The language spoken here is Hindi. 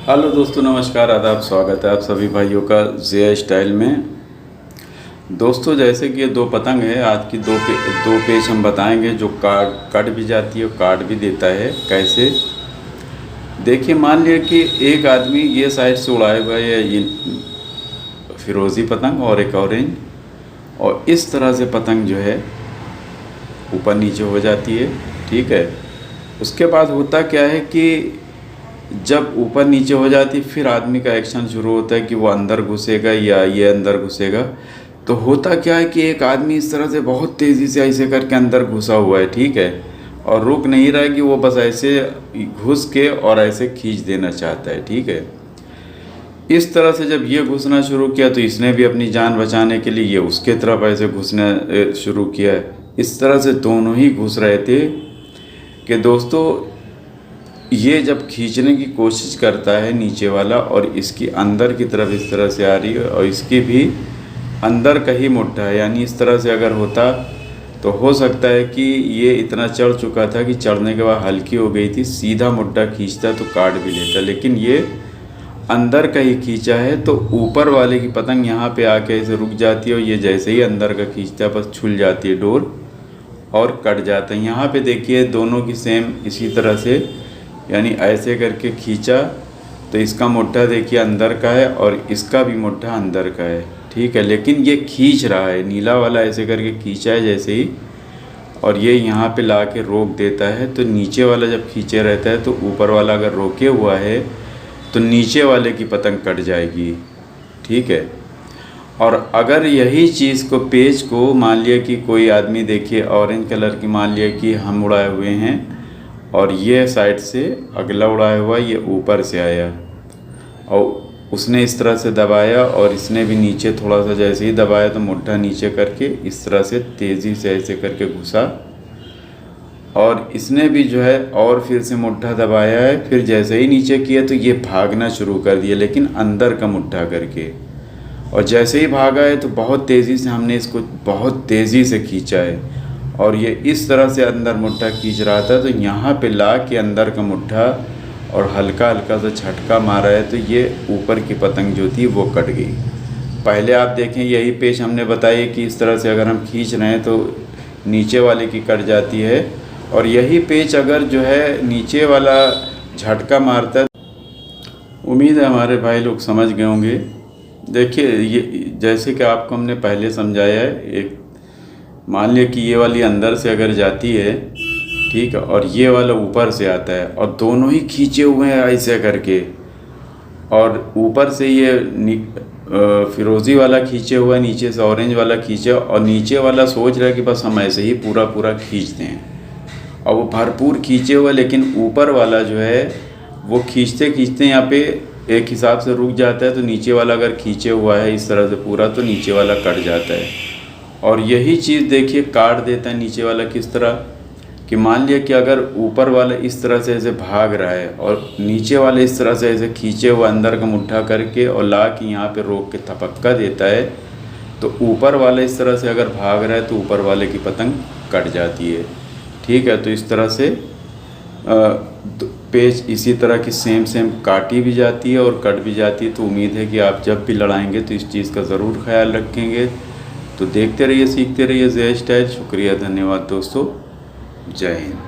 हेलो दोस्तों, नमस्कार, आदाब, स्वागत है आप सभी भाइयों का जे स्टाइल में। दोस्तों, जैसे कि ये दो पतंग है, आज की दो पेच हम बताएंगे जो कट भी जाती है और काट भी देता है। कैसे देखिए, मान लिया कि एक आदमी ये साइड से उड़ाए हुआ है ये फिरोज़ी पतंग और एक ऑरेंज, और इस तरह से पतंग जो है ऊपर नीचे हो जाती है। ठीक है, उसके बाद होता क्या है कि जब ऊपर नीचे हो जाती फिर आदमी का एक्शन शुरू होता है कि वो अंदर घुसेगा या ये अंदर घुसेगा। तो होता क्या है कि एक आदमी इस तरह से बहुत तेज़ी से ऐसे करके अंदर घुसा हुआ है, ठीक है, और रुक नहीं रहा है कि वो बस ऐसे घुस के और ऐसे खींच देना चाहता है। ठीक है, इस तरह से जब ये घुसना शुरू किया तो इसने भी अपनी जान बचाने के लिए ये उसके तरफ ऐसे घुसना शुरू किया है। इस तरह से दोनों ही घुस रहे थे कि दोस्तों ये जब खींचने की कोशिश करता है नीचे वाला और इसकी अंदर की तरफ इस तरह से आ रही है और इसकी भी अंदर का ही मुट्ठा है, यानी इस तरह से अगर होता तो हो सकता है कि ये इतना चढ़ चुका था कि चढ़ने के बाद हल्की हो गई थी, सीधा मुट्ठा खींचता तो काट भी लेता, लेकिन ये अंदर का ही खींचा है तो ऊपर वाले की पतंग यहाँ पे आके ऐसे रुक जाती है और ये जैसे ही अंदर का खींचता है बस छूल जाती है डोर और कट जाता है। यहाँ पे देखिए दोनों की सेम इसी तरह से, यानी ऐसे करके खींचा तो इसका मुट्ठा देखिए अंदर का है और इसका भी मुट्ठा अंदर का है। ठीक है, लेकिन ये खींच रहा है, नीला वाला ऐसे करके खींचा है जैसे ही, और ये यहाँ पे ला के रोक देता है। तो नीचे वाला जब खींचे रहता है तो ऊपर वाला अगर रोके हुआ है तो नीचे वाले की पतंग कट जाएगी। ठीक है, और अगर यही चीज़ को पेच को मान लिया कि कोई आदमी देखिए ऑरेंज कलर की मान लिया कि हम उड़ाए हुए हैं और ये साइड से अगला उड़ाया हुआ ये ऊपर से आया और उसने इस तरह से दबाया और इसने भी नीचे थोड़ा सा जैसे ही दबाया तो मुट्ठा नीचे करके इस तरह से तेज़ी से ऐसे करके घुसा और इसने भी जो है और फिर से मुट्ठा दबाया है। फिर जैसे ही नीचे किया तो ये भागना शुरू कर दिया, लेकिन अंदर का मुट्ठा करके, और जैसे ही भागा है तो बहुत तेज़ी से हमने इसको बहुत तेज़ी से खींचा है और ये इस तरह से अंदर मुट्ठा खींच रहा था तो यहाँ पे ला के अंदर का मुट्ठा और हल्का हल्का सा झटका मारा है तो ये ऊपर की पतंग जो थी वो कट गई। पहले आप देखें यही पेच हमने बताई कि इस तरह से अगर हम खींच रहे हैं तो नीचे वाले की कट जाती है, और यही पेच अगर जो है नीचे वाला झटका मारता है। उम्मीद है हमारे भाई लोग समझ गए होंगे। देखिए ये जैसे कि आपको हमने पहले समझाया है, एक मान लिया कि ये वाली अंदर से अगर जाती है, ठीक है, और ये वाला ऊपर से आता है और दोनों ही खींचे हुए हैं ऐसे करके, और ऊपर से ये फिरोज़ी वाला खींचे हुआ है, नीचे से ऑरेंज वाला खींचे, और नीचे वाला सोच रहा है कि बस हम ऐसे ही पूरा पूरा खींच दें, और वो भरपूर खींचे हुआ, लेकिन ऊपर वाला जो है वो खींचते खींचते यहाँ पे एक हिसाब से रुक जाता है। तो नीचे वाला अगर खींचे हुआ है इस तरह से पूरा तो नीचे वाला कट जाता है, और यही चीज़ देखिए काट देता है नीचे वाला किस तरह कि मान लिया कि अगर ऊपर वाला इस तरह से ऐसे भाग रहा है और नीचे वाले इस तरह से ऐसे खींचे हुए अंदर का मुट्ठा करके और ला के यहाँ पे रोक के थपक्का देता है, तो ऊपर वाला इस तरह से अगर भाग रहा है तो ऊपर वाले की पतंग कट जाती है। ठीक है, तो इस तरह से पेच इसी तरह की सेम काटी भी जाती है और कट भी जाती है। तो उम्मीद है कि आप जब भी लड़ाएंगे तो इस चीज़ का ज़रूर ख्याल रखेंगे। तो देखते रहिए, सीखते रहिए जे स्टाइल। शुक्रिया, धन्यवाद दोस्तों, जय हिंद।